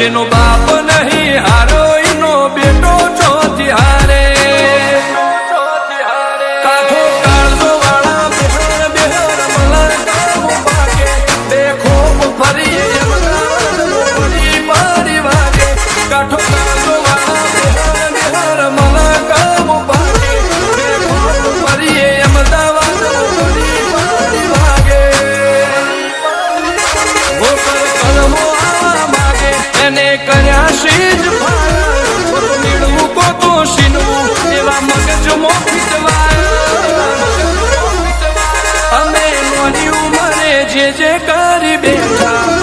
જેનો બાપ નહીં હારો એનો બેટો ચોથી હારે કાઠો કાળજો વાળા બેહર બેહર મલકામ ભાગે બે ખોપ ફરી પડી મારી વાગે કાઠો કાળજો વાળા બેહર બેહર મલકામ ભાગે બે ખોપ ફરી અમદાવાદ પડી મારી વાગે ગોકળ કલમો એને કર્યા શીજ નીડવું કોતો શીનવું એવા મગજ મોખીટવાયા અમે નોની ઉંમરે જે કરી બેઠા